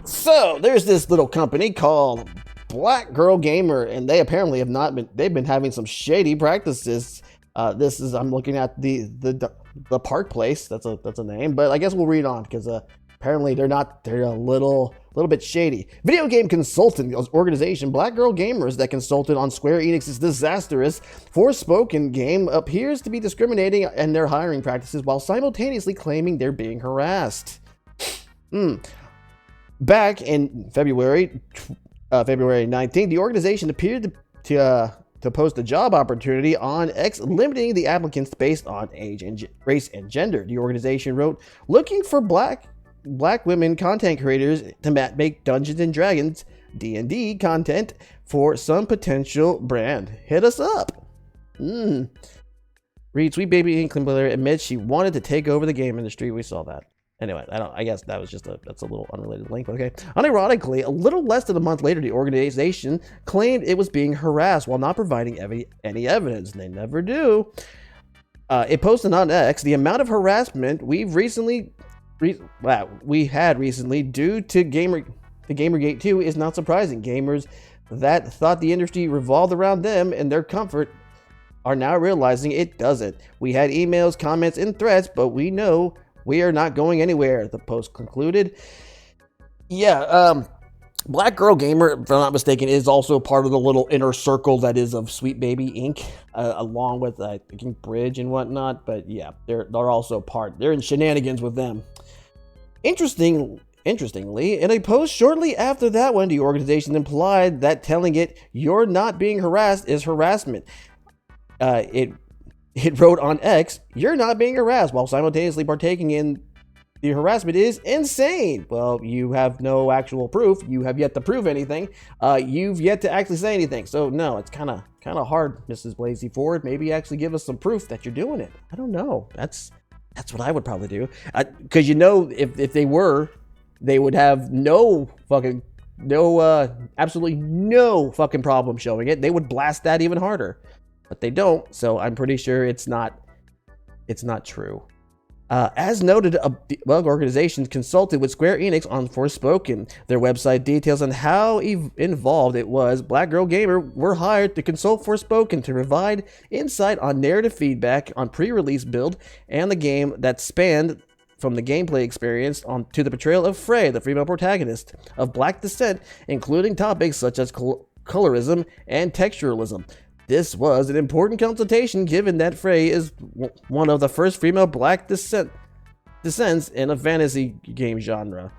So there's this little company called Black Girl Gamer, and they apparently have not been. They've been having some shady practices. This is I'm looking at the Park Place. That's a name, but I guess we'll read on because apparently they're not. They're a little bit shady. Video game consultant organization Black Girl Gamers that consulted on Square Enix's disastrous Forspoken game appears to be discriminating in their hiring practices while simultaneously claiming they're being harassed. Back in February 19th, the organization appeared to post a job opportunity on X, limiting the applicants based on age and race and gender. The organization wrote, "Looking for black women content creators to make Dungeons and Dragons D&D content for some potential brand. Hit us up." Read, Sweet Baby Inkling Blair admits she wanted to take over the game industry. We saw that. Anyway, I guess that was that's a little unrelated link, okay. Unironically, a little less than a month later, the organization claimed it was being harassed while not providing any evidence. They never do. It posted on X, "The amount of harassment we had recently due to Gamergate 2 is not surprising. Gamers that thought the industry revolved around them and their comfort are now realizing it doesn't. We had emails, comments, and threats, but we know we are not going anywhere," the post concluded. Yeah, Black Girl Gamer, if I'm not mistaken, is also part of the little inner circle that is of Sweet Baby Inc., along with, I think, Bridge and whatnot. But yeah, they're also part. They're in shenanigans with them. Interestingly, in a post shortly after that one, the organization implied that telling it you're not being harassed is harassment. It wrote on X, "You're not being harassed," while simultaneously partaking in the harassment is insane. Well, you have no actual proof. You have yet to prove anything. You've yet to actually say anything. So no, it's kind of hard, Mrs. Blasey Ford. Maybe actually give us some proof that you're doing it. I don't know. That's what I would probably do. Because if they were, they would have absolutely no fucking problem showing it. They would blast that even harder. But they don't, so I'm pretty sure it's not true. As noted, the organization consulted with Square Enix on Forspoken. Their website details on how involved it was. Black Girl Gamer were hired to consult Forspoken to provide insight on narrative feedback on pre-release build and the game that spanned from the gameplay experience to the portrayal of Frey, the female protagonist of Black descent, including topics such as colorism and texturalism. This was an important consultation given that Frey is one of the first female Black descents in a fantasy game genre.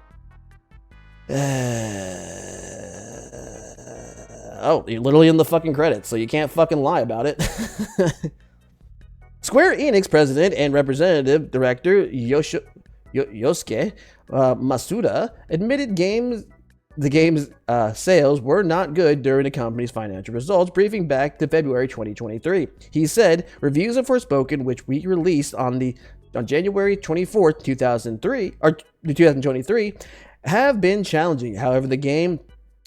Oh, you're literally in the fucking credits, so you can't fucking lie about it. Square Enix president and representative director Yosuke Masuda admitted the game's sales were not good during the company's financial results briefing back to February 2023. He said, "Reviews of Forspoken, which we released on January 24th, 2023, have been challenging. However, the game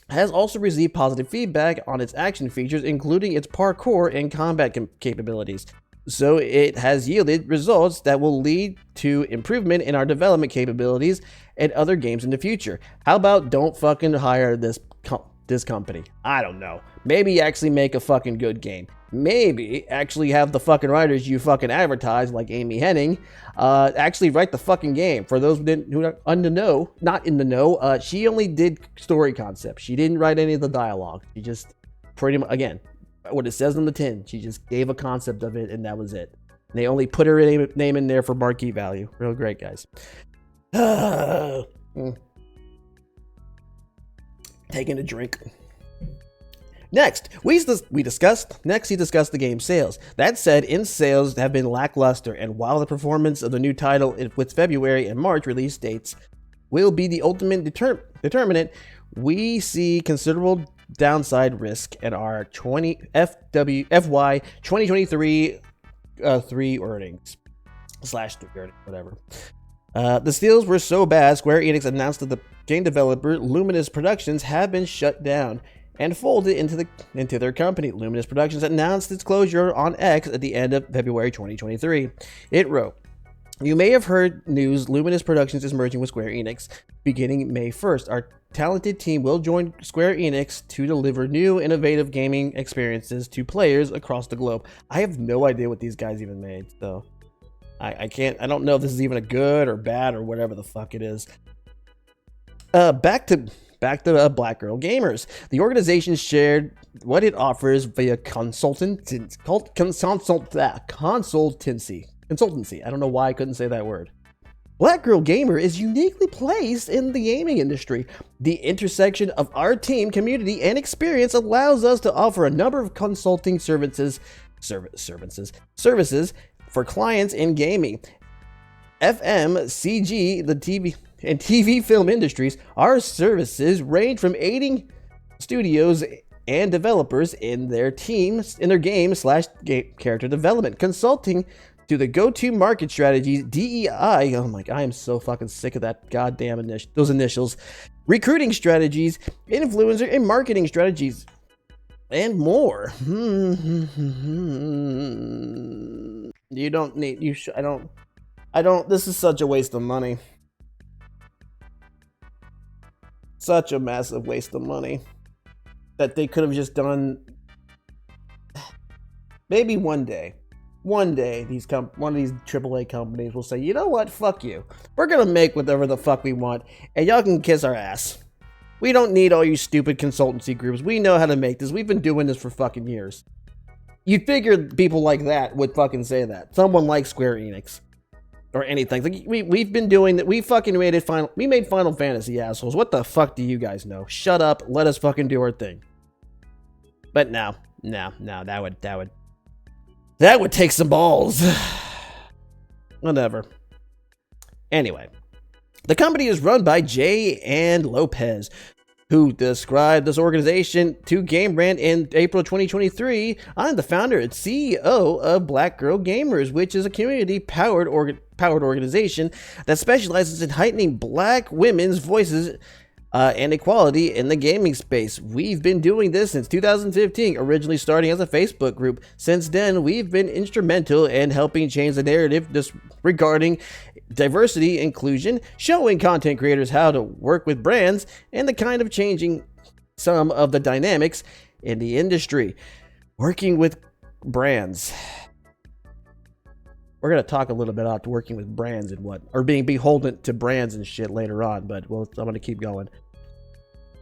has also received positive feedback on its action features, including its parkour and combat capabilities. So it has yielded results that will lead to improvement in our development capabilities and other games in the future. How about don't fucking hire this company? I don't know. Maybe actually make a fucking good game. Maybe actually have the fucking writers you fucking advertise, like Amy Hennig, actually write the fucking game. For those who are not in the know, she only did story concepts. She didn't write any of the dialogue. She just pretty much, again, what it says on the tin, she just gave a concept of it and that was it. They only put her name in there for marquee value. Real great, guys. Taking a drink. Next, he discussed the game's sales. That said, sales have been lackluster, and while the performance of the new title with February and March release dates will be the ultimate determinant, we see considerable downside risk in our FY 2023 3 earnings /3 earnings, whatever. The sales were so bad, Square Enix announced that the game developer Luminous Productions had been shut down and folded into their company. Luminous Productions announced its closure on X at the end of February 2023. It wrote, You may have heard news Luminous Productions is merging with Square Enix beginning May 1st. Our talented team will join Square Enix to deliver new, innovative gaming experiences to players across the globe. I have no idea what these guys even made, so I don't know if this is even a good or bad or whatever the fuck it is. Back to Black Girl Gamers. The organization shared what it offers via consultancy. I don't know why I couldn't say that word. Black Girl Gamer is uniquely placed in the gaming industry. The intersection of our team, community, and experience allows us to offer a number of consulting services for clients in gaming, FMCG, the TV and TV film industries. Our services range from aiding studios and developers in their game/character development, consulting to the go-to market strategies, DEI. Oh my god, I am so fucking sick of that goddamn those initials. Recruiting strategies, influencer and marketing strategies, and more. You don't need. I don't. This is such a waste of money. Such a massive waste of money that they could have just done. Maybe one day, one of these AAA companies will say, you know what, fuck you. We're gonna make whatever the fuck we want, and y'all can kiss our ass. We don't need all you stupid consultancy groups. We know how to make this. We've been doing this for fucking years. You'd figure people like that would fucking say that. Someone like Square Enix. Or anything. Like we've been doing that. We fucking made Final Fantasy, assholes. What the fuck do you guys know? Shut up. Let us fucking do our thing. But no, that would take some balls. Whatever. Anyway, the company is run by Jay and Lopez, who described this organization to Game Brand in April 2023. I'm the founder and CEO of Black Girl Gamers, which is a community-powered organization that specializes in heightening Black women's voices and equality in the gaming space. We've been doing this since 2015, originally starting as a Facebook group. Since then, we've been instrumental in helping change the narrative regarding diversity, inclusion, showing content creators how to work with brands, and the kind of changing some of the dynamics in the industry. Working with brands. We're going to talk a little bit about working with brands and or being beholden to brands and shit later on, but I'm going to keep going.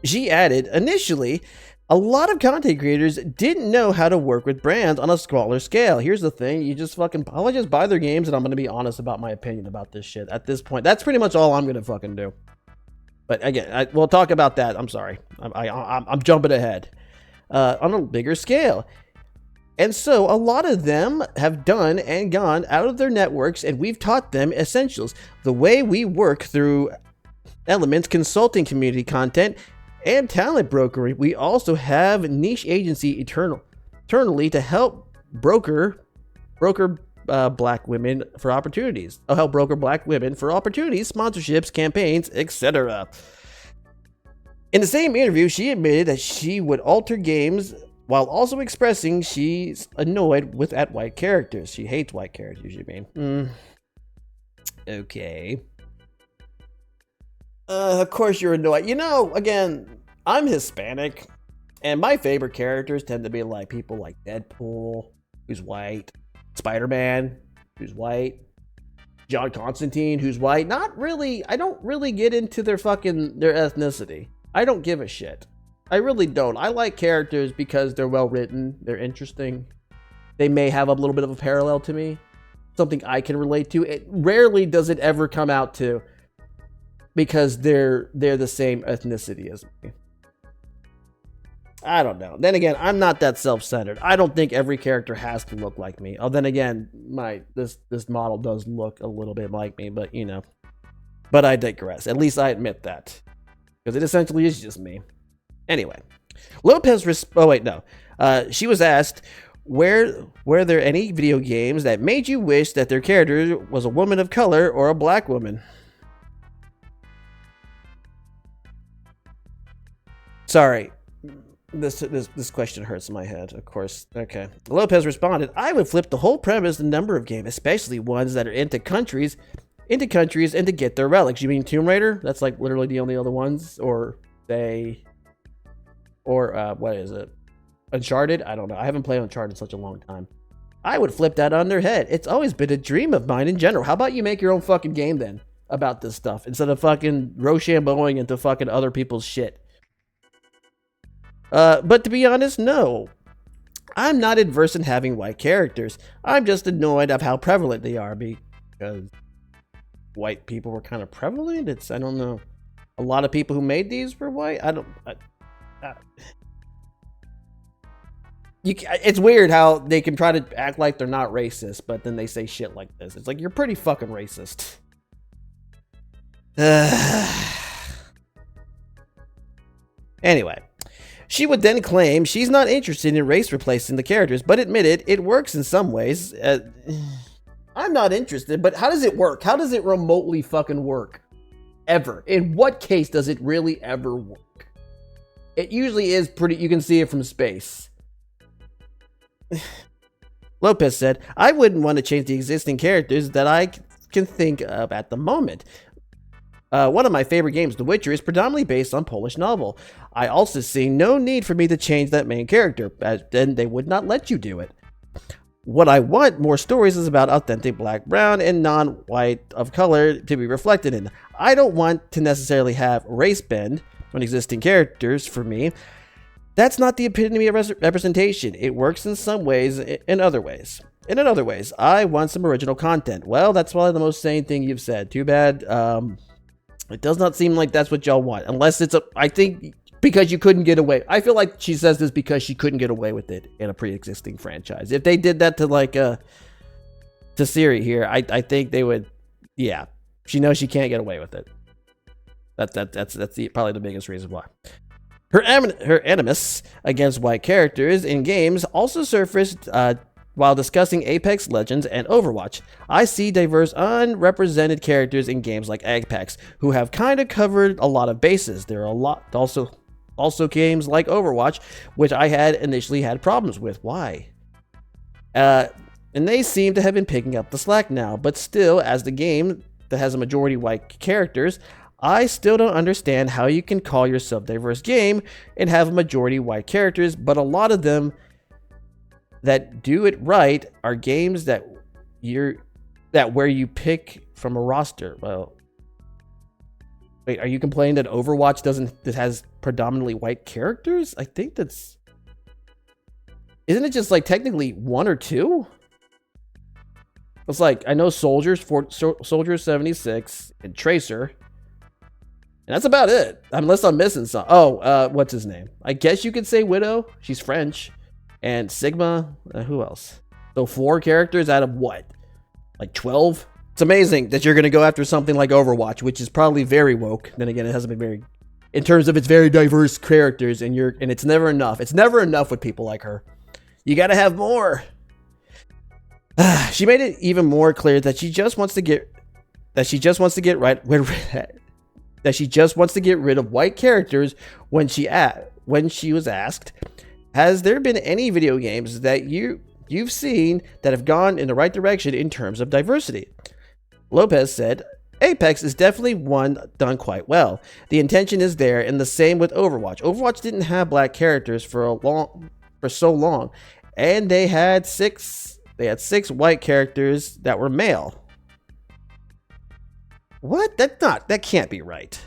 She added, initially, a lot of content creators didn't know how to work with brands on a smaller scale. Here's the thing, I'll just buy their games and I'm going to be honest about my opinion about this shit. At this point, that's pretty much all I'm going to fucking do. But again, we'll talk about that. I'm sorry. I'm jumping ahead. On a bigger scale. And so a lot of them have done and gone out of their networks, and we've taught them essentials. The way we work through elements, consulting, community content, and talent brokering. We also have niche agency internally to help broker Black women for opportunities. I'll help broker Black women for opportunities, sponsorships, campaigns, etc. In the same interview, she admitted that she would alter games while also expressing she's annoyed with white characters. She hates white characters, you mean? Okay. Of course you're annoyed. You know, again, I'm Hispanic, and my favorite characters tend to be like people like Deadpool, who's white, Spider-Man, who's white, John Constantine, who's white. Not really, I don't really get into their ethnicity. I don't give a shit. I really don't. I like characters because they're well written, they're interesting. They may have a little bit of a parallel to me, something I can relate to. It rarely does it ever come out to because they're the same ethnicity as me. I don't know. Then again, I'm not that self-centered. I don't think every character has to look like me. Oh, then again, this model does look a little bit like me, but you know. But I digress. At least I admit that. Because it essentially is just me. Anyway, Lopez she was asked, were there any video games that made you wish that their character was a woman of color or a Black woman? Sorry. This question hurts my head, of course. Okay. Lopez responded, I would flip the whole premise and number of games, especially ones that are into countries, and to get their relics. You mean Tomb Raider? That's like literally the only other ones? Or what is it? Uncharted? I don't know. I haven't played Uncharted in such a long time. I would flip that on their head. It's always been a dream of mine in general. How about you make your own fucking game then about this stuff instead of fucking Rochambeauing into fucking other people's shit? But to be honest, no. I'm not adverse in having white characters. I'm just annoyed of how prevalent they are because white people were kind of prevalent. I don't know. A lot of people who made these were white. It's weird how they can try to act like they're not racist, but then they say shit like this. It's like, you're pretty fucking racist. Anyway. She would then claim she's not interested in race replacing the characters, but admitted it works in some ways. I'm not interested, but how does it work? How does it remotely fucking work? Ever? In what case does it really ever work? It usually is pretty, you can see it from space. Lopez said, I wouldn't want to change the existing characters that I can think of at the moment. One of my favorite games, The Witcher, is predominantly based on Polish novel. I also see no need for me to change that main character, as then they would not let you do it. What I want more stories is about authentic black, brown, and non-white of color to be reflected in. I don't want to necessarily have race bend on existing characters for me. That's not the epitome of representation. It works in some ways, in other ways. And in other ways, I want some original content. Well, that's probably the most sane thing you've said. Too bad. It does not seem like that's what y'all want. Unless it's I think because you couldn't get away. I feel like she says this because she couldn't get away with it in a pre-existing franchise. If they did that to to Siri here, I think they would, yeah. She knows she can't get away with it. That's probably the biggest reason why. Her animus against white characters in games also surfaced while discussing Apex Legends and Overwatch. I see diverse, unrepresented characters in games like Apex who have kind of covered a lot of bases. There are a lot also games like Overwatch, which I had initially had problems with. Why? And they seem to have been picking up the slack now. But still, as the game that has a majority white characters, I still don't understand how you can call yourself diverse game and have a majority white characters, but a lot of them that do it right are games that where you pick from a roster. Well, wait, are you complaining that Overwatch that has predominantly white characters? I think isn't it just like technically one or two? It's like, I know Soldier 76 and Tracer, and that's about it, unless I'm missing something. What's his name? I guess you could say Widow. She's French. And Sigma, who else? So 4 characters out of what? Like 12? It's amazing that you're going to go after something like Overwatch, which is probably very woke. Then again, it hasn't been very, in terms of its very diverse characters, and it's never enough. It's never enough with people like her. You got to have more. She made it even more clear that she just wants to get rid of white characters when she was asked, has there been any video games that you've seen that have gone in the right direction in terms of diversity? Lopez said, Apex is definitely one done quite well. The intention is there, and the same with Overwatch. Overwatch didn't have black characters for so long, and they had six white characters that were male. What? That can't be right.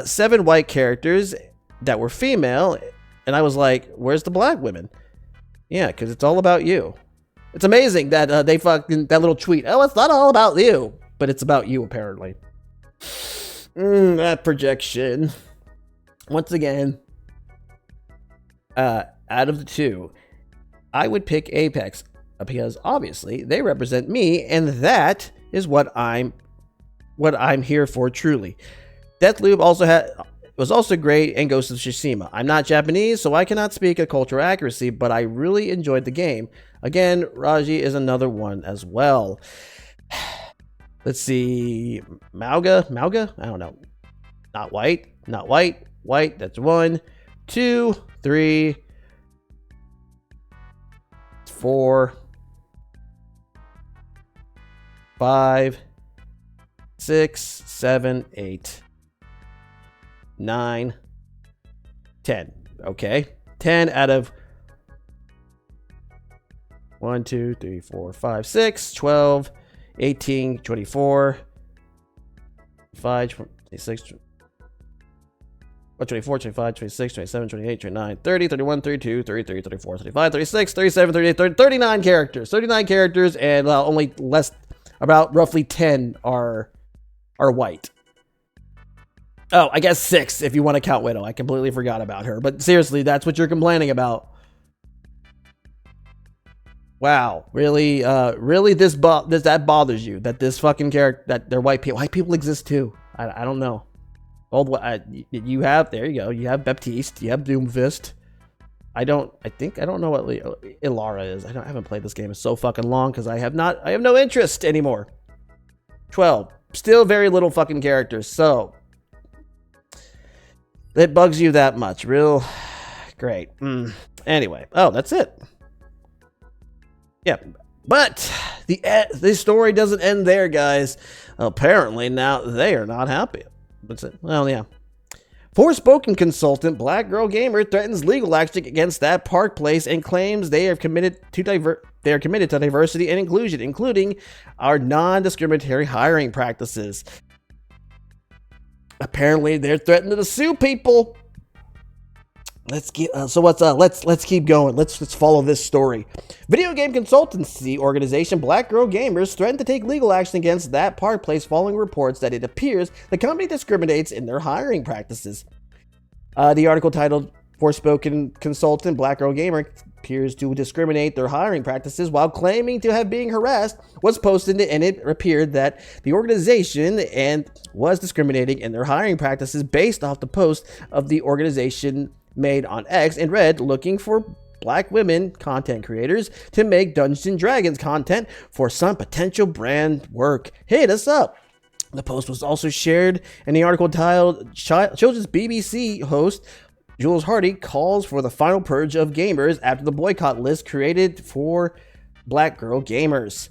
7 white characters that were female. And I was like, where's the black women? Yeah, because it's all about you. It's amazing that that little tweet. Oh, it's not all about you. But it's about you, apparently. That projection. Once again, out of the two, I would pick Apex. Because obviously, they represent me. And that is what I'm here for, truly. Deathloop was also great, and Ghost of Tsushima. I'm not Japanese, so I cannot speak a cultural accuracy, but I really enjoyed the game. Again, Raji is another one as well. Let's see. Mauga? I don't know. Not white. White, that's 1. 2, 3, 4, 5, 6, 7, 8, 9, 10. Okay. 10 out of 1, 2, 3, 4, 5, 6, 12, 18, 24, 5, 26, 24, 25, 26, 27, 28, 29, 30, 31, 32, 33, 34, 35, 36, 37, 38, 30, 39 characters. 39 characters, and only about roughly 10 are white. Oh, I guess 6 if you want to count Widow. I completely forgot about her. But seriously, that's what you're complaining about. Wow, really, really, that bothers you, that this fucking character, that they're white people. White people exist too. I don't know. You have, there you go. You have Baptiste. You have Doomfist. I don't know what Ilara is. I haven't played this game in so fucking long because I have no interest anymore. 12. Still very little fucking characters. So it bugs you that much. Real great. Anyway. Oh, that's it. Yeah. But the story doesn't end there, guys. Apparently now they are not happy. What's it? Well, yeah. Forspoken consultant Black Girl Gamer threatens legal action against that park place and claims they are committed to diversity and inclusion, including our non-discriminatory hiring practices. Apparently, they're threatening to sue people. Let's keep going. Let's follow this story. Video game consultancy organization Black Girl Gamers threatened to take legal action against that park place following reports that it appears the company discriminates in their hiring practices. The article titled "Forspoken Consultant Black Girl Gamer appears to discriminate their hiring practices while claiming to have been harassed" was posted, and it appeared that the organization was discriminating in their hiring practices based off the post of the organization made on X and read, "Looking for Black women content creators to make Dungeons & Dragons content for some potential brand work. Hit us up." The post was also shared in the article titled "Children's BBC host Jules Hardy calls for the final purge of gamers after the boycott list created for Black Girl Gamers."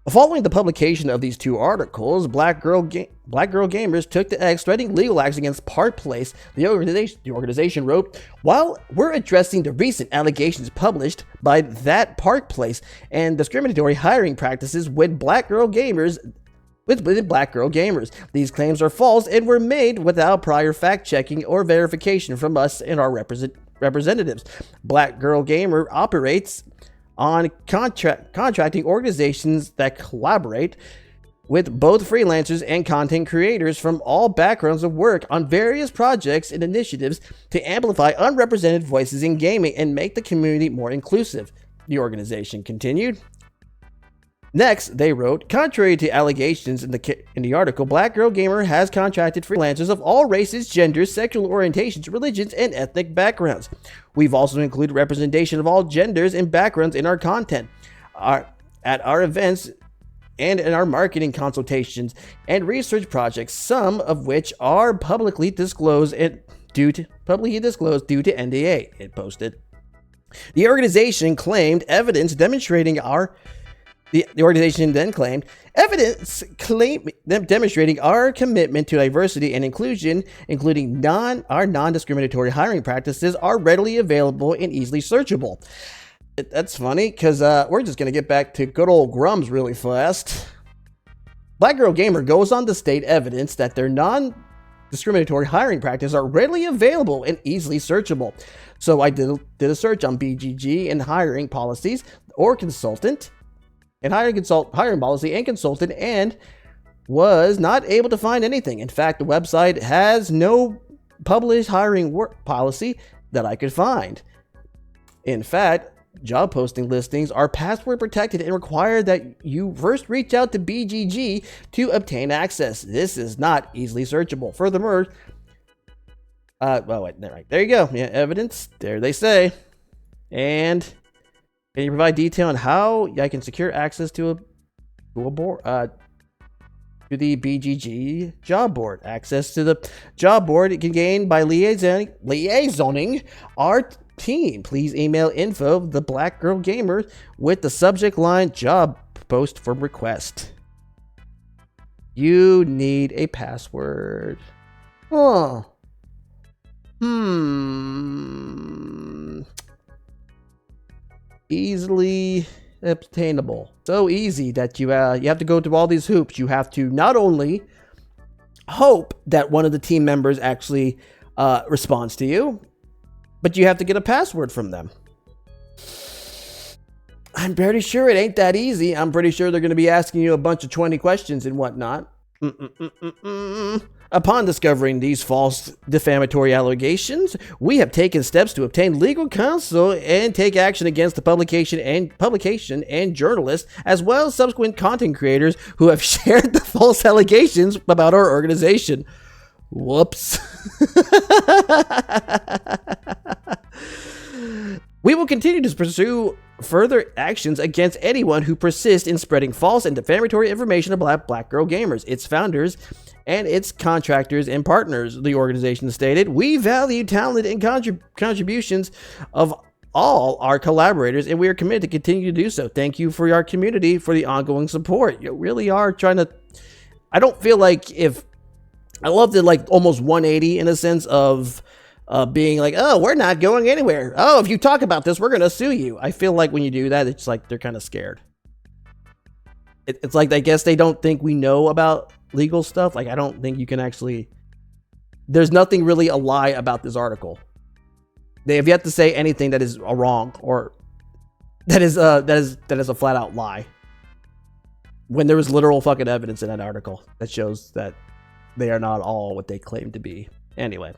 Following the publication of these two articles, Black Girl Gamers took to X, threatening legal action against Park Place. The organization wrote, "While we're addressing the recent allegations published by that Park Place and discriminatory hiring practices with Black Girl Gamers, these claims are false and were made without prior fact-checking or verification from us and our representatives. Black Girl Gamer operates on contracting organizations that collaborate with both freelancers and content creators from all backgrounds of work on various projects and initiatives to amplify unrepresented voices in gaming and make the community more inclusive," the organization continued. Next, they wrote, "Contrary to allegations in the article, Black Girl Gamer has contracted freelancers of all races, genders, sexual orientations, religions, and ethnic backgrounds. We've also included representation of all genders and backgrounds in our content, at our events, and in our marketing consultations and research projects, some of which are publicly disclosed due to NDA," it posted. The organization claimed evidence demonstrating The organization then claimed demonstrating our commitment to diversity and inclusion, including our non-discriminatory hiring practices, are readily available and easily searchable. That's funny, because we're just going to get back to good old Grums really fast. Black Girl Gamer goes on to state evidence that their non-discriminatory hiring practices are readily available and easily searchable. So I did a search on BGG and hiring policies or consultant, and hiring policy and consultant, and was not able to find anything. In fact, the website has no published hiring work policy that I could find. In fact, job posting listings are password protected and require that you first reach out to BGG to obtain access. This is not easily searchable. Furthermore, there you go. Yeah, evidence. There they say. And can you provide detail on how I can secure access to a board? to the BGG job board. Access to the job board can gain by liaisoning our team. Please email info the Black Girl Gamer with the subject line job post for request. You need a password. Huh. Easily obtainable. So easy that you have to go through all these hoops. You have to not only hope that one of the team members actually responds to you, but you have to get a password from them. I'm pretty sure it ain't that easy. I'm pretty sure they're going to be asking you a bunch of 20 questions and whatnot. Upon discovering these false defamatory allegations, we have taken steps to obtain legal counsel and take action against the publication and journalists, as well as subsequent content creators who have shared the false allegations about our organization. Whoops. We will continue to pursue further actions against anyone who persists in spreading false and defamatory information about Black Girl Gamers, its founders, and its contractors and partners, the organization stated. We value talent and contributions of all our collaborators, and we are committed to continue to do so. Thank you for our community for the ongoing support. You really are trying to... I don't feel like if... I loved it like almost 180 in a sense of... being like, oh, we're not going anywhere. Oh, if you talk about this, we're going to sue you. I feel like when you do that, it's like they're kind of scared. It's like, I guess they don't think we know about legal stuff. Like, I don't think you can actually... There's nothing really a lie about this article. They have yet to say anything that is a wrong or that is a flat out lie. When there was literal fucking evidence in that article that shows that they are not all what they claim to be. Anyway,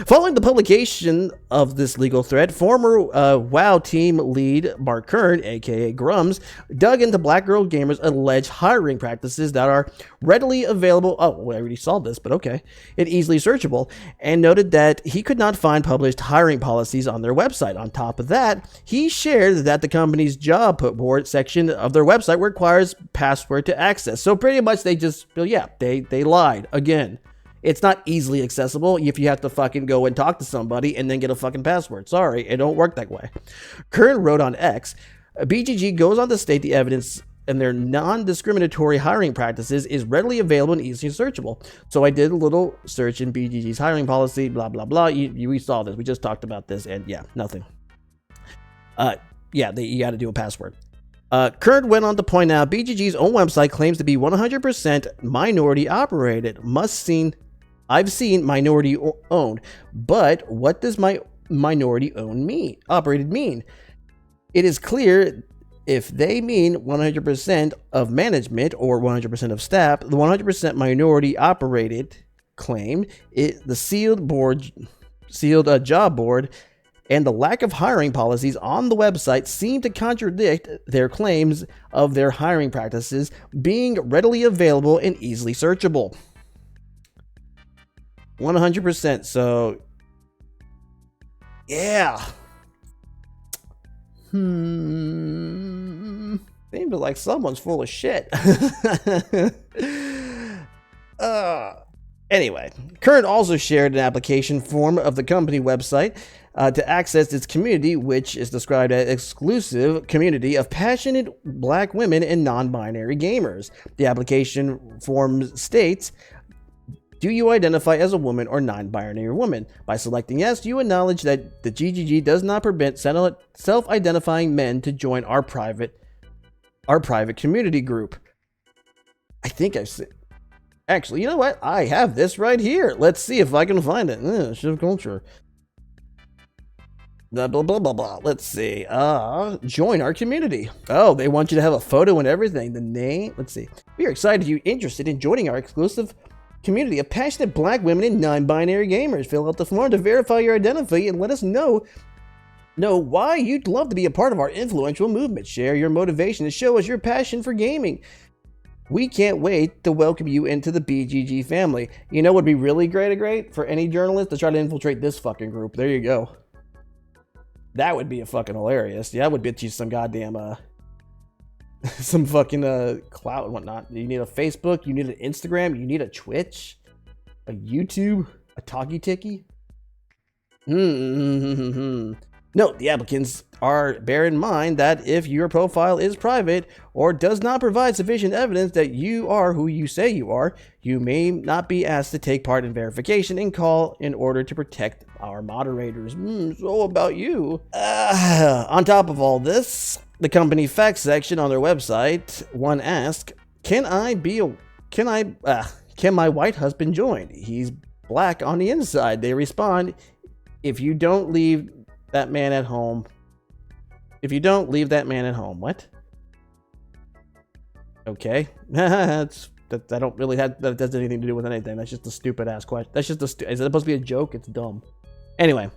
following the publication of this legal threat, former WoW team lead Mark Kern, aka Grums, dug into Black Girl Gamers' alleged hiring practices that are readily available. Oh, well, I already saw this, but okay. And easily searchable, and noted that he could not find published hiring policies on their website. On top of that, he shared that the company's job board section of their website requires password to access. So pretty much they just, well, yeah, they lied again. It's not easily accessible if you have to fucking go and talk to somebody and then get a fucking password. Sorry, it don't work that way. Kern wrote on X, BGG goes on to state the evidence and their non-discriminatory hiring practices is readily available and easily searchable. So I did a little search in BGG's hiring policy, blah, blah, blah. We saw this. We just talked about this, and yeah, nothing. You got to do a password. Kern went on to point out BGG's own website claims to be 100% minority operated. I've seen minority owned, but what does my minority owned operated mean? It is clear if they mean 100% of management or 100% of staff, the 100% minority operated claim, the sealed job board, and the lack of hiring policies on the website seem to contradict their claims of their hiring practices being readily available and easily searchable. 100%. So, yeah. Seems like someone's full of shit. Anyway, Kern also shared an application form of the company website to access its community, which is described as exclusive community of passionate Black women and non-binary gamers. The application form states, do you identify as a woman or non-binary woman? By selecting yes, you acknowledge that the GGG does not permit self-identifying men to join our private community group. I think I've seen... Actually, you know what? I have this right here. Let's see if I can find it. Shift culture. Blah, blah, blah, blah, blah. Let's see. Join our community. Oh, they want you to have a photo and everything. The name. Let's see. We are excited you're interested in joining our exclusive community of passionate Black women and non-binary gamers. Fill out the form to verify your identity and let us know why you'd love to be a part of our influential movement. Share your motivation and show us your passion for gaming. We can't wait to welcome you into the BGG family. You know what would be really great for any journalist to try to infiltrate this fucking group. There you go. That would be a fucking hilarious. Yeah, that would get you some goddamn some fucking clout and whatnot. You need a Facebook, you need an Instagram, you need a Twitch, a YouTube, a Talkie Ticky. Note, the applicants bear in mind that if your profile is private or does not provide sufficient evidence that you are who you say you are, you may not be asked to take part in verification and call in order to protect our moderators. So about you. On top of all this, the company facts section on their website, one asks, can my white husband join? He's black on the inside. They respond, if you don't leave that man at home. If you don't leave that man at home. What? Okay. I don't really have, that has anything to do with anything. That's just a stupid ass question. That's just is it supposed to be a joke? It's dumb. Anyway.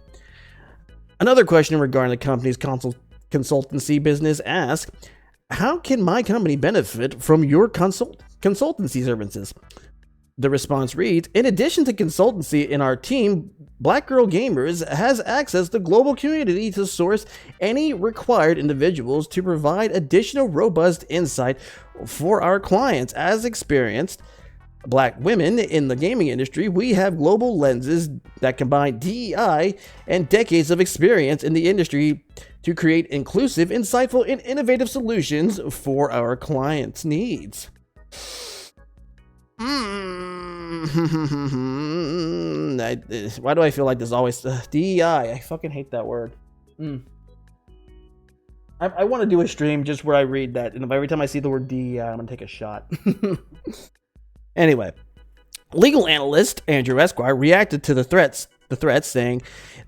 Another question regarding the company's consultancy business asks, how can my company benefit from your consultancy services? The response reads, in addition to consultancy in our team, Black Girl Gamers has access to global community to source any required individuals to provide additional robust insight for our clients. As experienced Black women in the gaming industry, we have global lenses that combine DEI and decades of experience in the industry to create inclusive, insightful, and innovative solutions for our clients' needs. Why do I feel like there's always DEI? I fucking hate that word. I want to do a stream just where I read that, and every time I see the word DEI, I'm gonna take a shot. Anyway, legal analyst Andrew Esquire reacted to the threats, saying,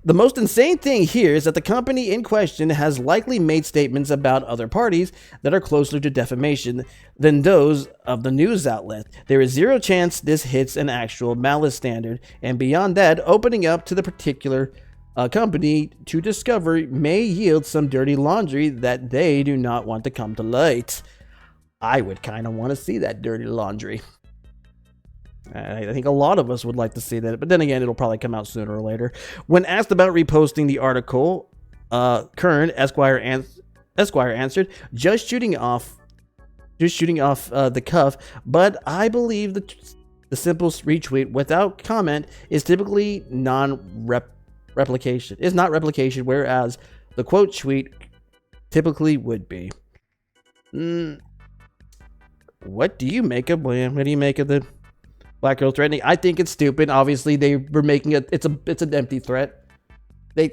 the most insane thing here is that the company in question has likely made statements about other parties that are closer to defamation than those of the news outlet. There is zero chance this hits an actual malice standard, and beyond that, opening up to the particular company to discover may yield some dirty laundry that they do not want to come to light. I would kind of want to see that dirty laundry. I think a lot of us would like to see that, but then again, it'll probably come out sooner or later. When asked about reposting the article, Kern Esquire answered, just shooting off the cuff, but I believe the simple retweet without comment is typically replication, whereas the quote tweet typically would be. What do you make of the Black girl threatening? I think it's stupid. Obviously, they were making it. It's an empty threat.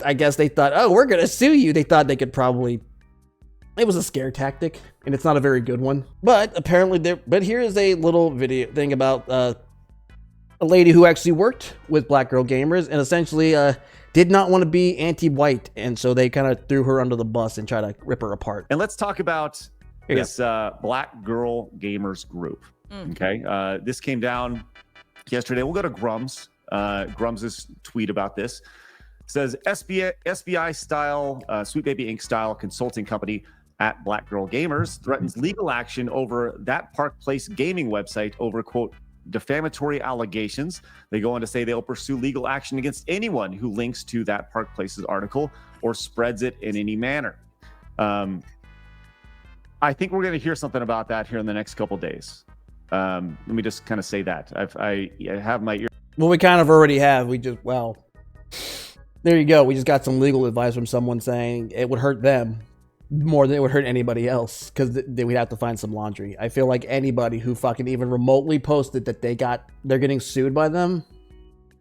I guess they thought, oh, we're gonna sue you. They thought they could probably. It was a scare tactic, and it's not a very good one. But apparently, But here is a little video thing about a lady who actually worked with Black Girl Gamers and essentially did not want to be anti-white, and so they kind of threw her under the bus and tried to rip her apart. And let's talk about this Black Girl Gamers group. Okay, this came down yesterday. We'll go to Grum's. Grum's tweet about this. It says SBI style, Sweet Baby Inc. style consulting company at Black Girl Gamers threatens legal action over that Park Place gaming website over, quote, defamatory allegations. They go on to say they'll pursue legal action against anyone who links to that Park Place's article or spreads it in any manner. I think we're going to hear something about that here in the next couple days. Let me just kind of say that I have my ear. Well, we kind of already have. There you go. We just got some legal advice from someone saying it would hurt them more than it would hurt anybody else because we'd have to find some laundry. I feel like anybody who fucking even remotely posted that they're getting sued by them,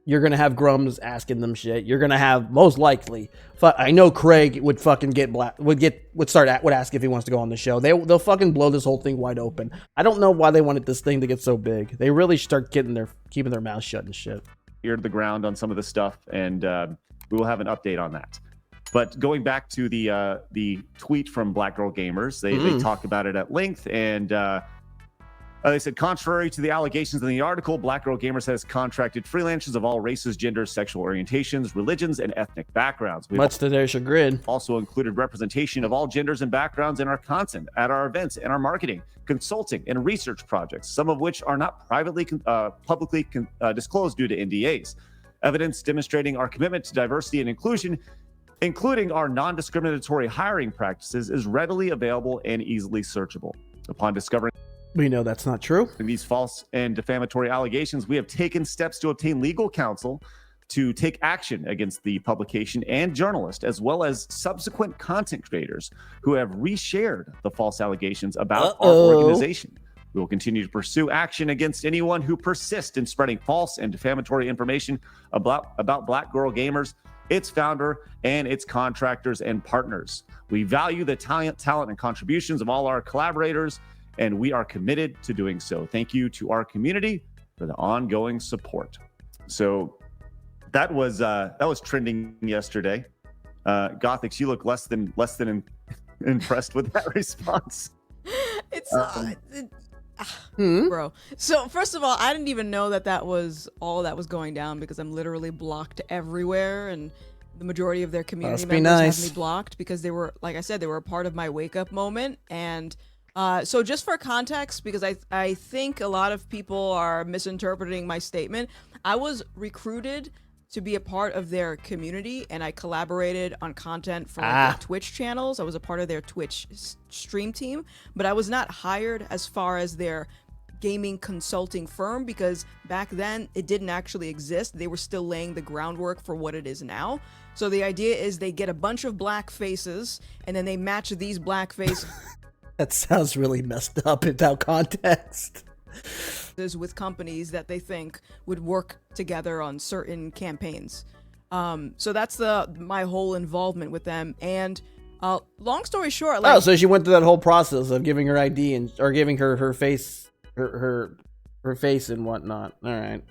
you're gonna have Grums asking them shit. You're gonna have most likely. I know Craig would fucking would ask if he wants to go on the show. They'll fucking blow this whole thing wide open. I don't know why they wanted this thing to get so big. They really start keeping their mouths shut and shit. Ear to the ground on some of this stuff, and we will have an update on that. But going back to the tweet from Black Girl Gamers, they talked about it at length, and they said, contrary to the allegations in the article, Black Girl Gamers has contracted freelancers of all races, genders, sexual orientations, religions, and ethnic backgrounds. Much to their chagrin. Also included representation of all genders and backgrounds in our content, at our events, and our marketing, consulting, and research projects, some of which are not publicly disclosed due to NDAs. Evidence demonstrating our commitment to diversity and inclusion, including our non-discriminatory hiring practices, is readily available and easily searchable. Upon discovering We know that's not true. these false and defamatory allegations, we have taken steps to obtain legal counsel to take action against the publication and journalist, as well as subsequent content creators who have reshared the false allegations about our organization. We will continue to pursue action against anyone who persists in spreading false and defamatory information about Black Girl Gamers, its founder, and its contractors and partners. We value the talent and contributions of all our collaborators, and we are committed to doing so. Thank you to our community for the ongoing support. So that was trending yesterday. Gothics, you look less than impressed with that response. It's bro. So first of all, I didn't even know that was all that was going down because I'm literally blocked everywhere, and the majority of their community members have me blocked because they were, like I said, they were a part of my wake up moment. And so just for context, because I think a lot of people are misinterpreting my statement, I was recruited to be a part of their community, and I collaborated on content for their Twitch channels. I was a part of their Twitch stream team, but I was not hired as far as their gaming consulting firm because back then it didn't actually exist. They were still laying the groundwork for what it is now. So the idea is they get a bunch of black faces and then they match these black faces. That sounds really messed up without context. With companies that they think would work together on certain campaigns. So that's my whole involvement with them. And long story short, like, so she went through that whole process of giving her ID or giving her face, her face and whatnot. All right.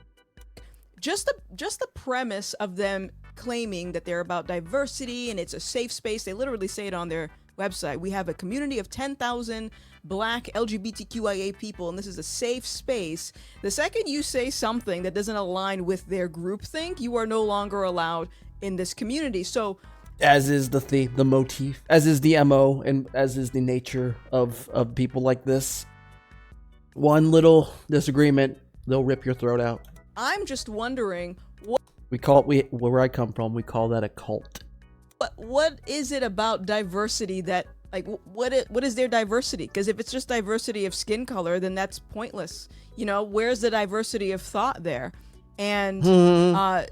Just the premise of them claiming that they're about diversity and it's a safe space. They literally say it on their website. We have a community of 10,000 Black LGBTQIA people, and this is a safe space. The second you say something that doesn't align with their groupthink, you are no longer allowed in this community. So, as is the theme, the motif, as is the MO, and as is the nature of people like this. One little disagreement, they'll rip your throat out. I'm just wondering what where I come from, we call that a cult. What is it about diversity that, like, what is their diversity? Because if it's just diversity of skin color, then that's pointless. You know, where's the diversity of thought there? And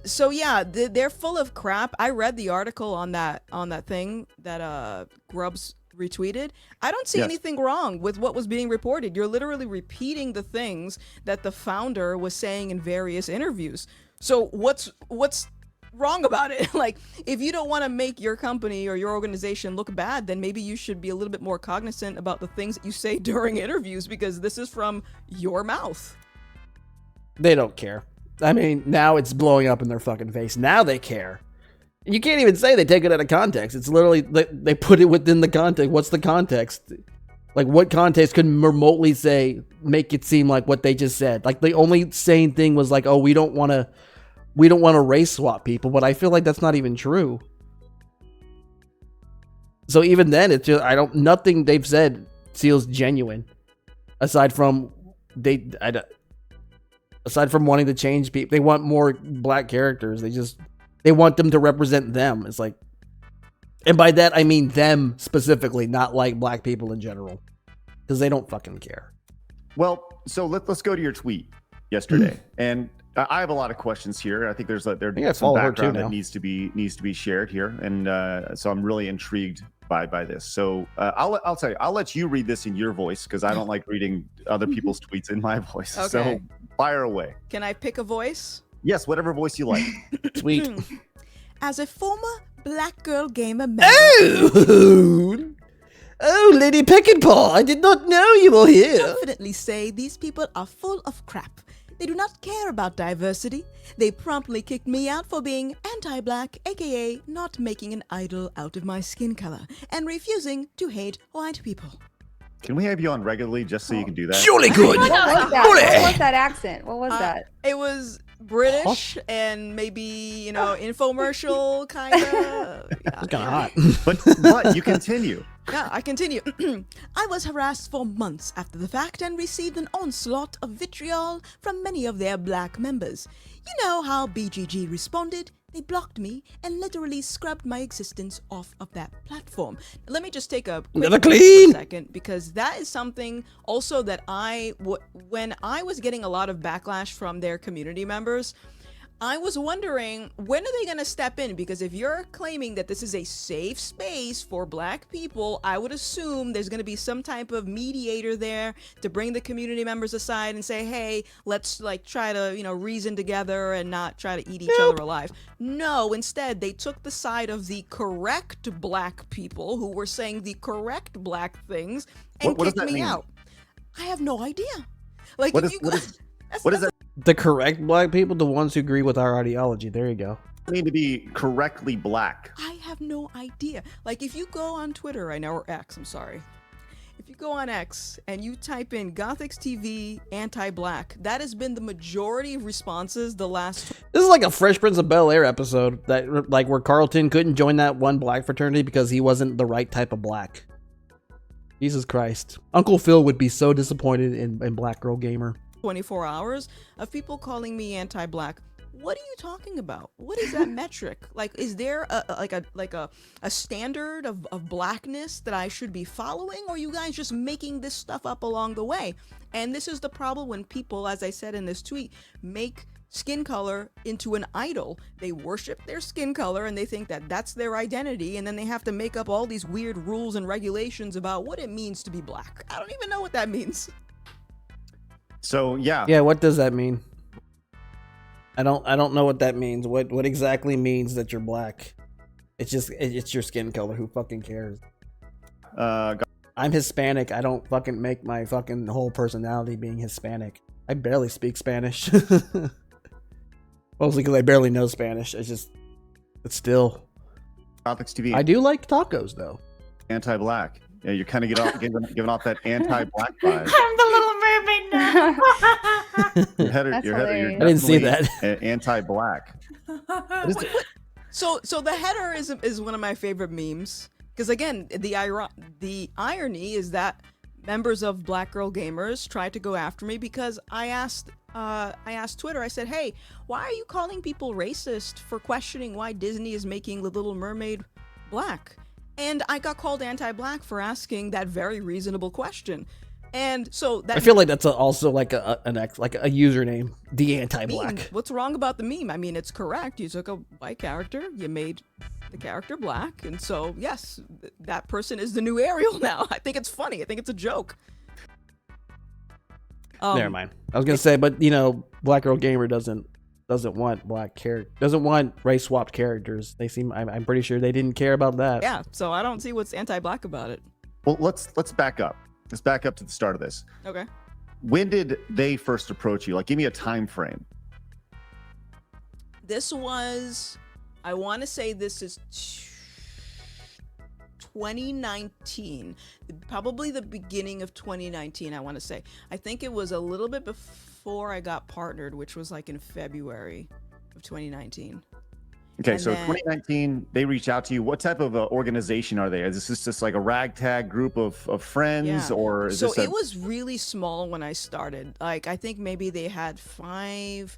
so yeah, they're full of crap. I read the article on that thing that Grubbs retweeted. I don't see anything wrong with what was being reported. You're literally repeating the things that the founder was saying in various interviews. So what's wrong about it? Like, if you don't want to make your company or your organization look bad, then maybe you should be a little bit more cognizant about the things that you say during interviews, because this is from your mouth. They don't care. I mean, now it's blowing up in their fucking face. Now they care. You can't even say they take it out of context. It's literally, they put it within the context. What's the context? Like, what context could remotely make it seem like what they just said? Like, the only sane thing was like, oh, we don't want to race swap people, but I feel like that's not even true. So even then, it's just, nothing they've said feels genuine, aside from wanting to change people. They want more black characters. They want them to represent them. It's like, and by that I mean them specifically, not like black people in general, because they don't fucking care. Well, so let's go to your tweet yesterday, and I have a lot of questions here. I think there's some background that needs to be shared here, and so I'm really intrigued by this. So I'll tell you, I'll let you read this in your voice because I don't like reading other people's tweets in my voice. Okay. So fire away. Can I pick a voice? Yes, whatever voice you like. Sweet. As a former Black Girl Gamer member. Oh, Lady Peckinpah, I did not know you were here. Confidently say these people are full of crap. They do not care about diversity. They promptly kicked me out for being anti-black, aka not making an idol out of my skin color, and refusing to hate white people. Can we have you on regularly just so you can do that? Surely good. What was that? What was that accent? What was that? It was British and maybe, infomercial kind of. It's kind of hot. But you continue. Yeah, I continue. I was harassed for months after the fact and received an onslaught of vitriol from many of their black members. You know how BGG responded? They blocked me and literally scrubbed my existence off of that platform. Let me just take a quick break for a second, because that is something also that when I was getting a lot of backlash from their community members, I was wondering, when are they going to step in? Because if you're claiming that this is a safe space for Black people, I would assume there's going to be some type of mediator there to bring the community members aside and say, hey, let's try to, reason together and not try to eat each other alive. No, instead, they took the side of the correct Black people who were saying the correct Black things and kicked me out. I have no idea. What is that? The correct Black people, the ones who agree with our ideology. There you go. I mean to be correctly Black. I have no idea. If you go on Twitter right now, or X, I'm sorry. If you go on X and you type in Gothics TV anti-Black, that has been the majority of responses the last... This is like a Fresh Prince of Bel-Air episode, that where Carlton couldn't join that one Black fraternity because he wasn't the right type of Black. Jesus Christ. Uncle Phil would be so disappointed in Black Girl Gamer. 24 hours of people calling me anti-Black. What are you talking about? What is that metric? Is there a standard of Blackness that I should be following, or are you guys just making this stuff up along the way? And this is the problem when people, as I said in this tweet, make skin color into an idol. They worship their skin color and they think that that's their identity, and then they have to make up all these weird rules and regulations about what it means to be Black. I don't even know what that means. So yeah, what does that mean? I don't know what that means. What exactly means that you're Black? It's your skin color. Who fucking cares? I'm Hispanic. I don't fucking make my fucking whole personality being Hispanic. I barely speak Spanish. Mostly because I barely know Spanish. It's still. Gothics TV. I do like tacos though. Anti-Black. Yeah, you're kind of giving off that anti-Black vibe. I'm the Little Mermaid now. Your header, I didn't see that. Anti-Black. So the header is one of my favorite memes, because again, the irony is that members of Black Girl Gamers tried to go after me because I asked Twitter. I said, hey, why are you calling people racist for questioning why Disney is making The Little Mermaid Black? And I got called anti-Black for asking that very reasonable question. And so that, I feel like that's also like a username, the anti-Black. What's wrong about the meme? I mean, it's correct. You took a white character, you made the character Black, and so yes, that person is the new Ariel now. I think it's funny. I think it's a joke. Never mind. I was gonna say, but Black Girl Gamer doesn't want race swapped characters. I'm pretty sure they didn't care about that. Yeah, so I don't see what's anti-Black about it. Well, let's back up. Let's back up to the start of this. Okay. When did they first approach you? Give me a time frame. This was, I want to say this is 2019, probably the beginning of 2019. I want to say. I think it was a little bit before I got partnered, which was in February of 2019. Okay, and so 2019, they reach out to you. What type of organization are they? Is this just like a ragtag group of friends, or is this it was really small when I started. I think maybe they had 4,000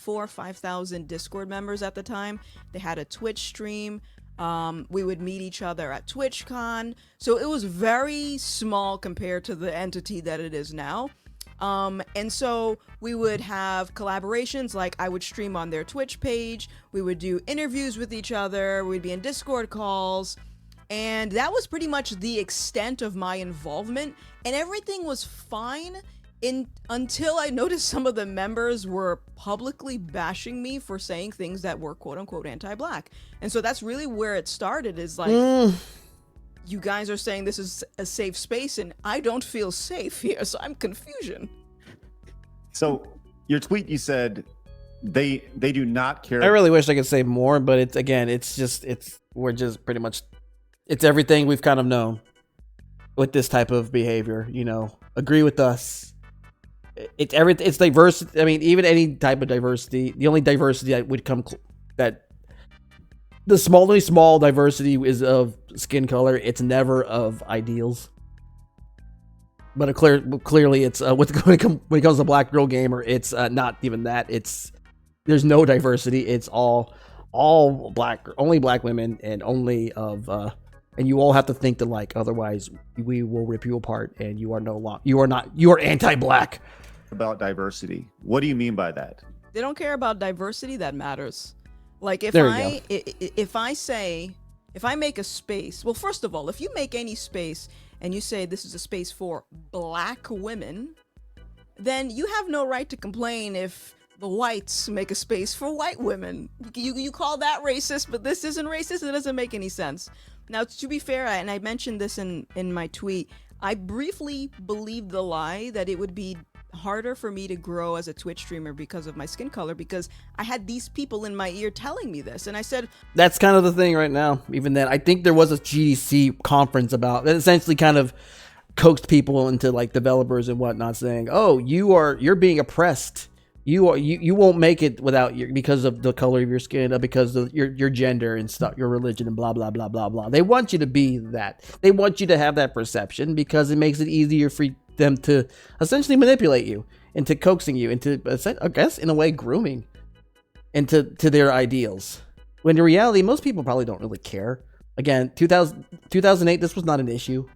or 5,000 Discord members at the time. They had a Twitch stream. We would meet each other at TwitchCon. So it was very small compared to the entity that it is now. And so we would have collaborations, I would stream on their Twitch page, we would do interviews with each other, we'd be in Discord calls, and that was pretty much the extent of my involvement, and everything was fine until I noticed some of the members were publicly bashing me for saying things that were quote-unquote anti-Black. And so that's really where it started, is you guys are saying this is a safe space, and I don't feel safe here, so I'm confusion. So your tweet, you said they do not care. I really wish I could say more, but we're just pretty much, it's everything we've kind of known with this type of behavior. Agree with us. It's diversity. I mean, even any type of diversity. The only diversity that would come that. The only small diversity is of skin color. It's never of ideals. But clearly, it's when it comes to Black Girl Gamer, it's not even that. There's no diversity. It's all only black women, and only of and you all have to think alike, otherwise we will rip you apart, and you are anti-black. About diversity, what do you mean by that? They don't care about diversity that matters. Like if I make a space, well, first of all, if you make any space and you say this is a space for black women, then you have no right to complain if the whites make a space for white women. You call that racist, but this isn't racist. It doesn't make any sense. Now, to be fair, and I mentioned this in my tweet, I briefly believed the lie that it would be harder for me to grow as a Twitch streamer because of my skin color, because I had these people in my ear telling me this, and I said, that's kind of the thing right now. Even then, I think there was a GDC conference about that, essentially kind of coaxed people into, like, developers and whatnot, saying, oh, you're being oppressed. You won't make it because of the color of your skin, because of your gender and stuff, your religion, and blah blah blah blah blah. They want you to be that. They want you to have that perception because it makes it easier for them to essentially manipulate you into coaxing you into, I guess, in a way, grooming into their ideals. When in reality, most people probably don't really care. Again, 2008, this was not an issue.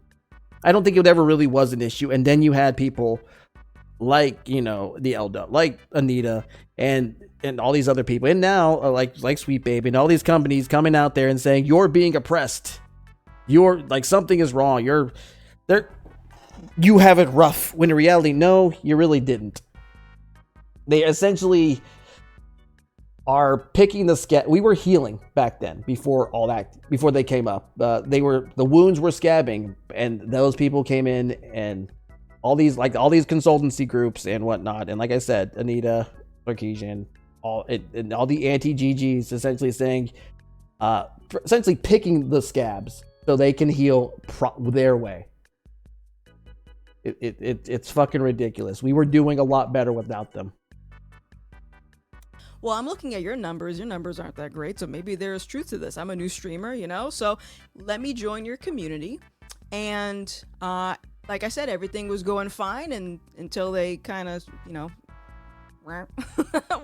I don't think it ever really was an issue. And then you had people like, the Elda, like Anita, and all these other people, and now like Sweet Baby, and all these companies coming out there and saying you're being oppressed, you're like, something is wrong, you have it rough. When in reality, no, you really didn't. They essentially are picking the we were healing back then before they came up. The wounds were scabbing, and those people came in, and all these consultancy groups and whatnot, and like I said, Anita, Sarkeesian, all the anti-GGs essentially saying, essentially picking the scabs so they can heal their way. It's fucking ridiculous. We were doing a lot better without them. Well, I'm looking at your numbers. Your numbers aren't that great, so maybe there's truth to this. I'm a new streamer, so let me join your community, and like I said, everything was going fine, and until they kind of,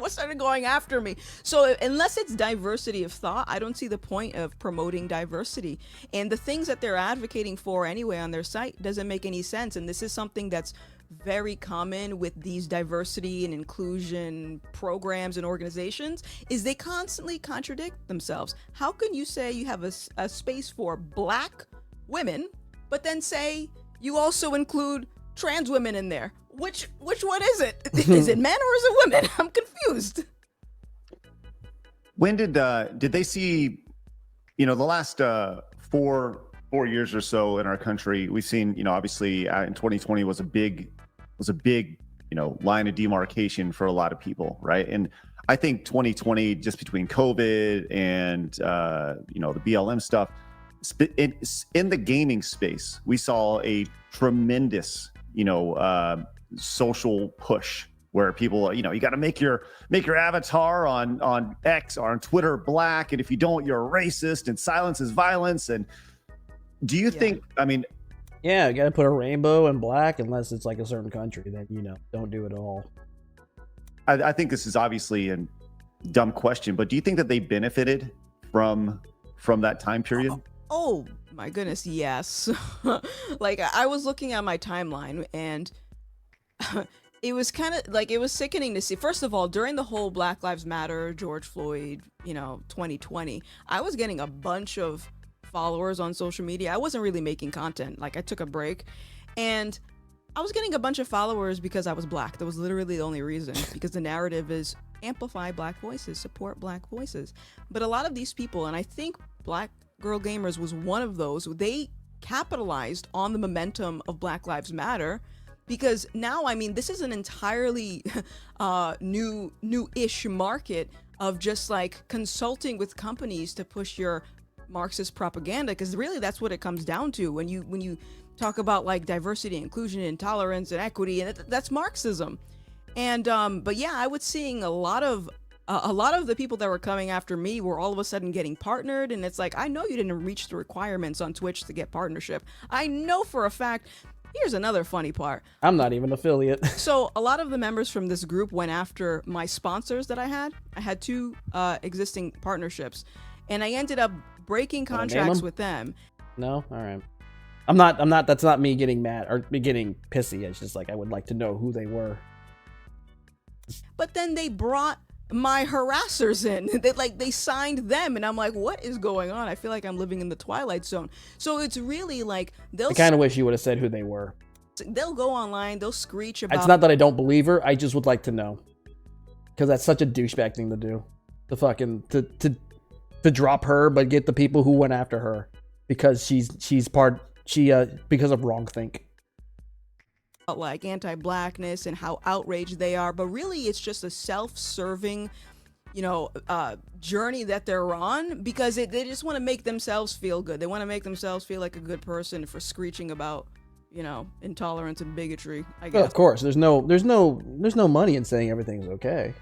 started going after me. So unless it's diversity of thought, I don't see the point of promoting diversity. And the things that they're advocating for anyway on their site doesn't make any sense. And this is something that's very common with these diversity and inclusion programs and organizations, is they constantly contradict themselves. How can you say you have a space for black women, but then say you also include trans women in there? Which one is it? Is it men or is it women? I'm confused. When did they see, the last 4 years or so in our country, we've seen, obviously in 2020 was a big, line of demarcation for a lot of people, right? And I think 2020, just between COVID and the BLM stuff, in the gaming space, we saw a tremendous, social push where people, you got to make your avatar on X or on Twitter black, and if you don't, you're a racist, and silence is violence. And do you think? I mean, yeah, you got to put a rainbow and black, unless it's like a certain country, then don't do it all. I think this is obviously a dumb question, but do you think that they benefited from that time period? Oh my goodness, yes. Like, I was looking at my timeline, and it was kind of like, it was sickening to see. First of all, during the whole Black Lives Matter, George Floyd, 2020, I was getting a bunch of followers on social media. I wasn't really making content. Like, I took a break, and I was getting a bunch of followers because I was black. That was literally the only reason, because the narrative is amplify black voices, support black voices. But a lot of these people, and I think Black Girl Gamers was one of those, they capitalized on the momentum of Black Lives Matter, because now, this is an entirely new-ish market of just like consulting with companies to push your Marxist propaganda, because really that's what it comes down to when you talk about like diversity, inclusion, and tolerance and equity, and that's Marxism. And but yeah, I was seeing a lot of the people that were coming after me were all of a sudden getting partnered, and it's like, I know you didn't reach the requirements on Twitch to get partnership. I know for a fact Here's another funny part. I'm not even affiliate. So a lot of the members from this group went after my sponsors that I had. I had 2 existing partnerships, and I ended up breaking contracts with them. No? All right. I'm not, that's not me getting mad or me getting pissy. It's just like, I would like to know who they were. But then they brought my harassers in. They signed them, and I'm like, what is going on? I feel like I'm living in the Twilight Zone. So it's really like I kind of wish you would have said who they were. They'll go online, they'll screech about. It's not that I don't believe her. I just would like to know, because that's such a douchebag thing to do. To fucking to drop her, but get the people who went after her because she's because of wrongthink. Like anti-blackness and how outraged they are, but really it's just a self-serving, journey that they're on, because they just want to make themselves feel good. They want to make themselves feel like a good person for screeching about, intolerance and bigotry, I guess. Well, of course, there's no money in saying everything's okay.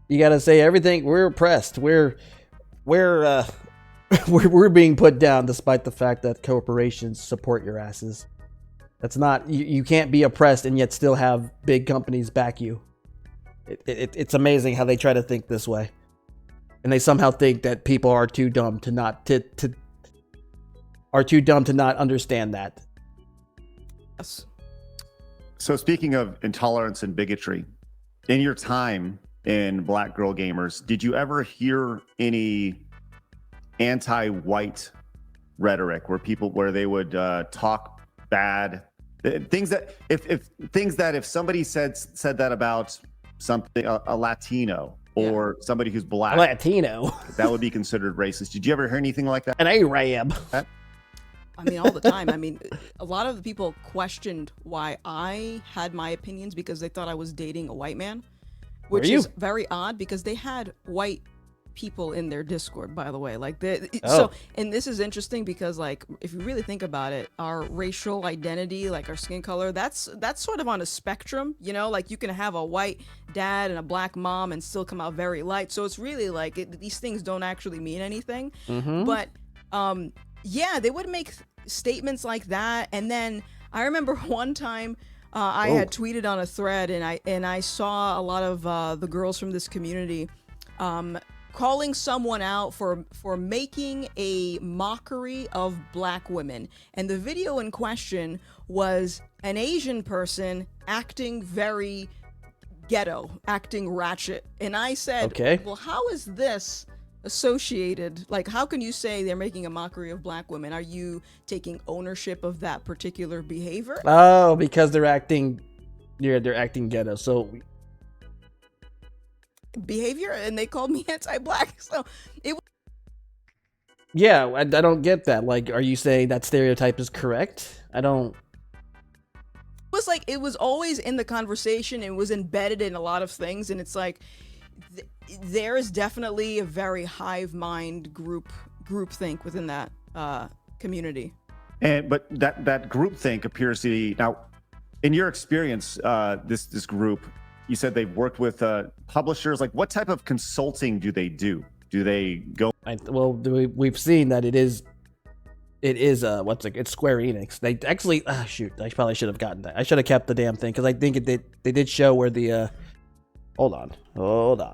You got to say everything. We're oppressed. We're being put down, despite the fact that corporations support your asses. That's not, you can't be oppressed and yet still have big companies back you. It's amazing how they try to think this way, and they somehow think that people are too dumb to not understand that. Yes. So speaking of intolerance and bigotry, in your time in Black Girl Gamers, did you ever hear any anti-white rhetoric where they would talk bad things that if somebody said that about something, a Latino or somebody who's black, Latino, that would be considered racist? Did you ever hear anything like that? An Arab. I mean, all the time. I mean, a lot of the people questioned why I had my opinions because they thought I was dating a white man, which is very odd because they had white people in their Discord, by the way. So, and this is interesting because, like, if you really think about it, our racial identity, like our skin color, that's sort of on a spectrum, like you can have a white dad and a black mom and still come out very light. So it's really like these things don't actually mean anything. Mm-hmm. But yeah, they would make statements like that. And then I remember one time I had tweeted on a thread, and I saw a lot of the girls from this community calling someone out for making a mockery of black women. And the video in question was an Asian person acting very ghetto, acting ratchet. And I said, okay, well, how is this associated? Like, how can you say they're making a mockery of black women? Are you taking ownership of that particular behavior? Oh, because they're acting ghetto. So behavior, and they called me anti-black. So yeah, I don't get that. Like, are you saying that stereotype is correct? I don't. It was like, it was always in the conversation. It was embedded in a lot of things, and it's like there is definitely a very hive mind group think within that community. But that group think appears to be, now, in your experience, this group, you said they've worked with publishers. Like, what type of consulting do they do? Do they go? We've seen that it is it's Square Enix. They actually, shoot, I probably should have gotten that. I should have kept the damn thing, because I think they did show where the hold on,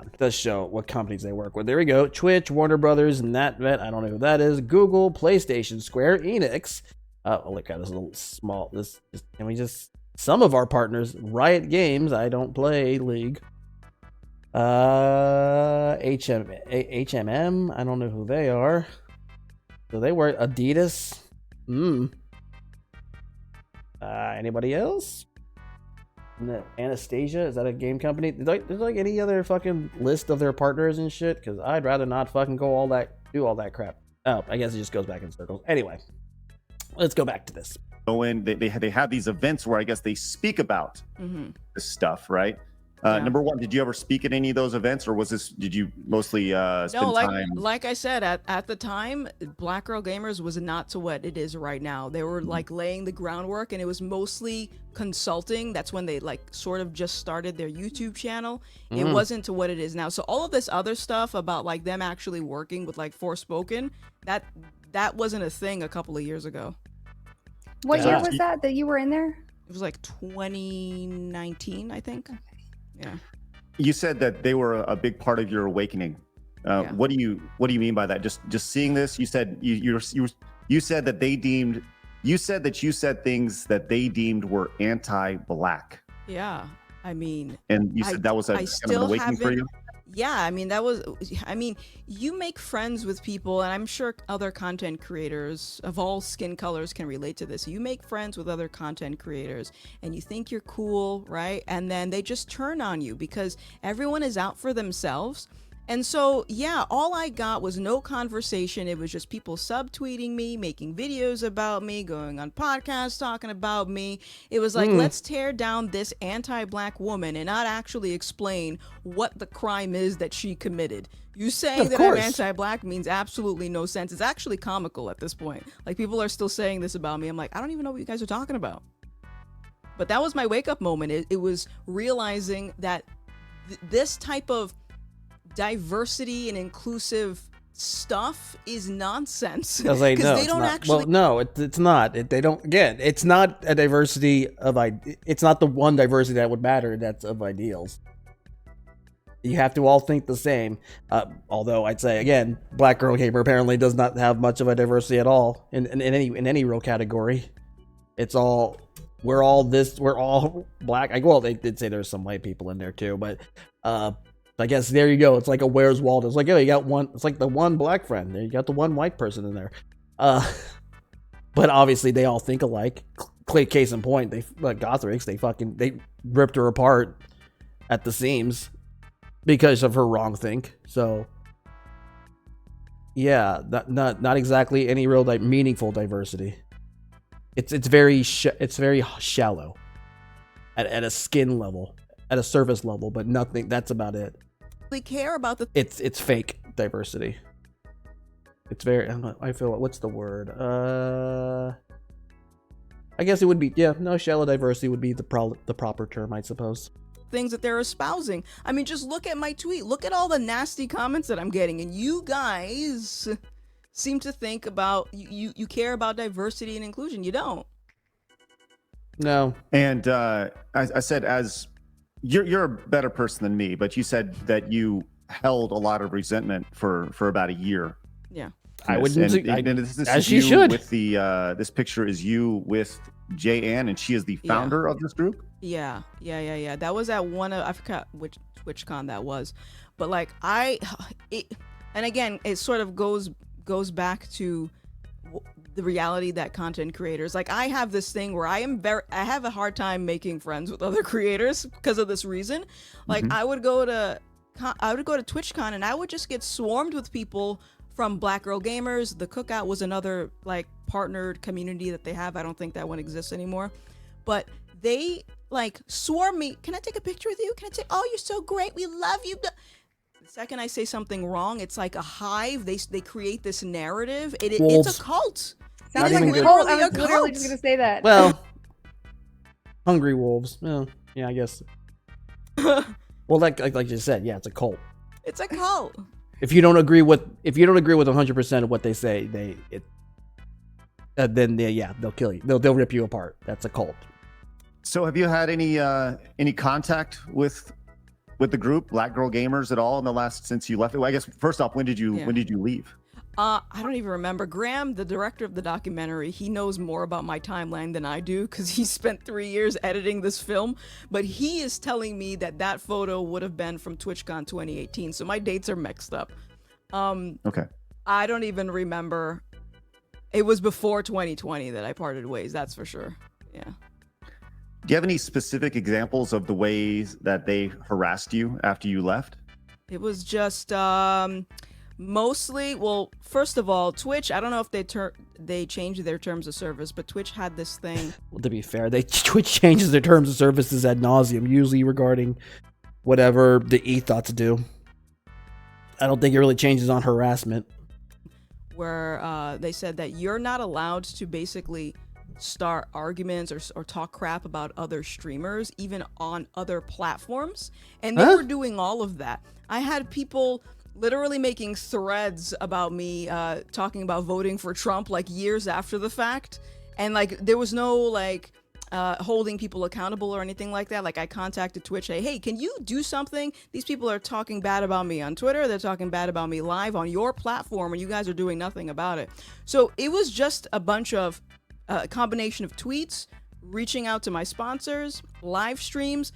it does show what companies they work with. There we go. Twitch, Warner Brothers, NetVet, I don't know who that is. Google, PlayStation, Square Enix. Oh, look at this little small. Can we just? Some of our partners, Riot Games. I don't play League. HMM. I don't know who they are. So they work. Adidas. Anybody else? No. Anastasia. Is that a game company? There's like any other fucking list of their partners and shit? Because I'd rather not fucking do all that crap. Oh, I guess it just goes back in circles. Anyway, let's go back to this. Go in, they have these events where I guess they speak about this stuff, right? Number one, did you ever speak at any of those events, or did you mostly spend time? Like I said, at the time, Black Girl Gamers was not to what it is right now. They were like laying the groundwork, and it was mostly consulting. That's when they like sort of just started their YouTube channel. It wasn't to what it is now. So all of this other stuff about like them actually working with like Forspoken, that wasn't a thing a couple of years ago. What year was that you were in there? It was like 2019, I think. Yeah. You said that they were a big part of your awakening. What do you mean by that? Just seeing this, you said you said that they deemed you said things that they deemed were anti-black. Yeah, I mean, and you said that was a kind of an awakening for you. Yeah, I mean, you make friends with people, and I'm sure other content creators of all skin colors can relate to this. You make friends with other content creators, and you think you're cool, right? And then they just turn on you because everyone is out for themselves. And so, yeah, all I got was no conversation. It was just people subtweeting me, making videos about me, going on podcasts talking about me. It was like, let's tear down this anti-black woman and not actually explain what the crime is that she committed. You saying that I'm anti-black means absolutely no sense. It's actually comical at this point. Like, people are still saying this about me. I'm like, I don't even know what you guys are talking about. But that was my wake-up moment. It was realizing that this type of diversity and inclusive stuff is nonsense. I was like, no, they don't not. actually. Well, no, it's not. They don't. Again, it's not a diversity of. It's not the one diversity that would matter. That's of ideals. You have to all think the same. Although I'd say again, Black Girl Gamer apparently does not have much of a diversity at all in any real category. It's all we're all black. Well, they did say there's some white people in there too, but I guess there you go. It's like a Where's Waldo. It's like, oh, you got one. It's like the one black friend. You got the one white person in there. But obviously they all think alike. Case in point, Gothrix, they ripped her apart at the seams because of her wrong think. So yeah, not exactly any real meaningful diversity. It's very shallow at a skin level, at a surface level, but nothing. That's about it. Care about the. It's fake diversity. It's very. I feel. What's the word? I guess it would be. Yeah, no, shallow diversity would be the proper term, I suppose. Things that they're espousing. I mean, just look at my tweet. Look at all the nasty comments that I'm getting, and you guys seem to think about you care about diversity and inclusion. You don't. No. And I said, as you're a better person than me, but you said that you held a lot of resentment for about a year. Yeah. I wouldn't. And this as is she you should. With the this picture is you with Jay Ann, and she is the founder of this group. Yeah. That was at one of, I forgot which TwitchCon that was, but like and again, it sort of goes back to the reality that content creators, like, I have this thing where I have a hard time making friends with other creators because of this reason. Like, I would go to TwitchCon and I would just get swarmed with people from Black Girl Gamers. The Cookout was another like partnered community that they have. I don't think that one exists anymore, but they like swarm me. Can I take a picture with you? Can I take? Oh, you're so great. We love you. The second I say something wrong, it's like a hive. They create this narrative. It's a cult. Sounds like a cult. I was literally just gonna say that. Well, hungry wolves. Well, yeah, I guess. Well, like you said, yeah, it's a cult. It's a cult. If you don't agree with 100% of what they say, then they'll kill you. They'll rip you apart. That's a cult. So, have you had any contact with the group Black Girl Gamers at all in the last since you left? Well, I guess first off, when did you leave? I don't even remember. Graham, the director of the documentary, he knows more about my timeline than I do because he spent 3 years editing this film. But he is telling me that photo would have been from TwitchCon 2018. So my dates are mixed up. Okay. I don't even remember. It was before 2020 that I parted ways. That's for sure. Yeah. Do you have any specific examples of the ways that they harassed you after you left? It was just mostly, well, first of all, Twitch, I don't know if they changed their terms of service, but Twitch had this thing. Well, to be fair, Twitch changes their terms of services ad nauseum, usually regarding whatever the ethos do. I don't think it really changes on harassment. Where they said that you're not allowed to basically start arguments or talk crap about other streamers, even on other platforms. And they were doing all of that. I had people literally making threads about me talking about voting for Trump like years after the fact. And like there was no like holding people accountable or anything like that. Like I contacted Twitch, hey, can you do something? These people are talking bad about me on Twitter. They're talking bad about me live on your platform, and you guys are doing nothing about it. So it was just a bunch of combination of tweets, reaching out to my sponsors, live streams.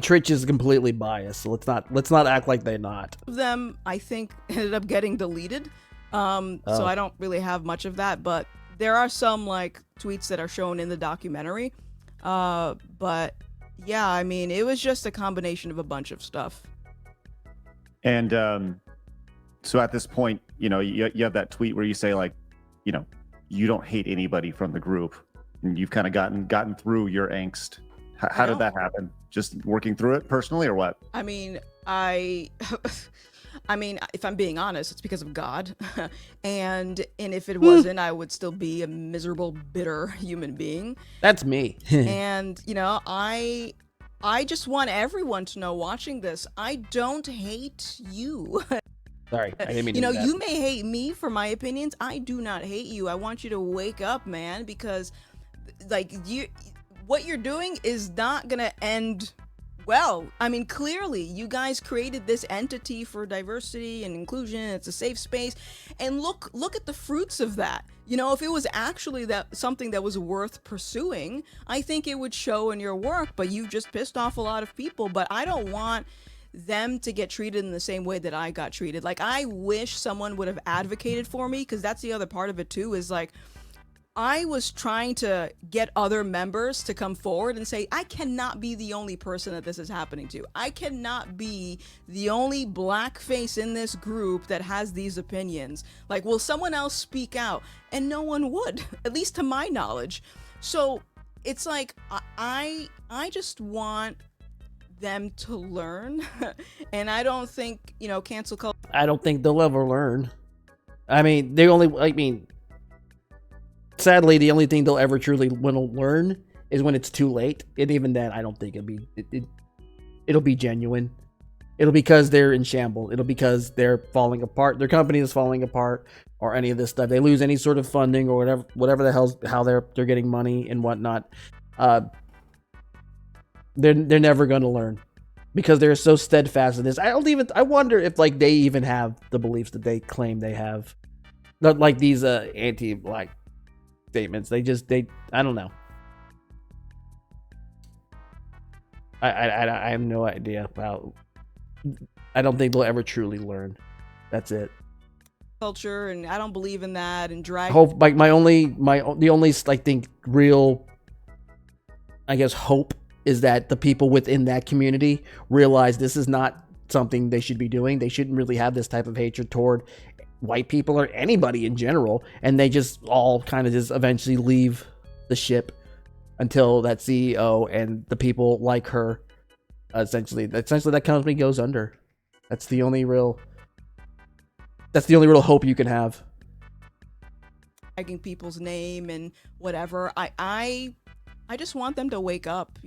Twitch is completely biased, so let's not act like they're not. Of them, I think, ended up getting deleted. So I don't really have much of that, but there are some like tweets that are shown in the documentary. But yeah, I mean, it was just a combination of a bunch of stuff. And so at this point, you have that tweet where you say like, you don't hate anybody from the group, and you've kind of gotten through your angst. How did that happen? Just working through it personally, or what? I mean, if I'm being honest, it's because of God. and if it wasn't, I would still be a miserable, bitter human being. That's me. And, I just want everyone to know watching this, I don't hate you. Sorry, I didn't mean to do that. You may hate me for my opinions. I do not hate you. I want you to wake up, man, because like what you're doing is not going to end well. I mean, clearly you guys created this entity for diversity and inclusion. It's a safe space, and look at the fruits of that. If it was actually something that was worth pursuing, I think it would show in your work. But you've just pissed off a lot of people. But I don't want them to get treated in the same way that I got treated. Like, I wish someone would have advocated for me, because that's the other part of it too, is like I was trying to get other members to come forward and say, I cannot be the only person that this is happening to. I cannot be the only black face in this group that has these opinions. Like, will someone else speak out? And no one would, at least to my knowledge. So it's like, I just want them to learn. And I don't think, cancel culture. I don't think they'll ever learn. Sadly, the only thing they'll ever truly want to learn is when it's too late. And even then, I don't think it'll be genuine. It'll be because they're in shambles. It'll be because they're falling apart. Their company is falling apart, or any of this stuff. They lose any sort of funding or whatever the hell's how they're getting money and whatnot. They're never going to learn because they're so steadfast in this. I wonder if like they even have the beliefs that they claim they have. Not like these anti-black statements. I don't know. I have no idea about. I don't think they'll ever truly learn. That's it. Culture, and I don't believe in that. And drag. Hope, like the only I think real, I guess, hope is that the people within that community realize this is not something they should be doing. They shouldn't really have this type of hatred toward white people or anybody in general, and they just all kind of just eventually leave the ship until that CEO and the people like her essentially that company goes under. That's the only real hope you can have. Tagging people's name and whatever. I just want them to wake up.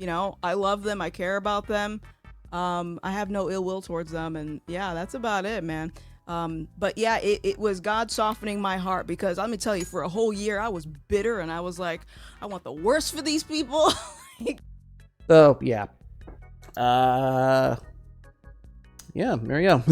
I love them. I care about them. I have no ill will towards them, and yeah, that's about it, man. But yeah, it was God softening my heart, because let me tell you, for a whole year I was bitter, and I was like, I want the worst for these people. So yeah, there you go.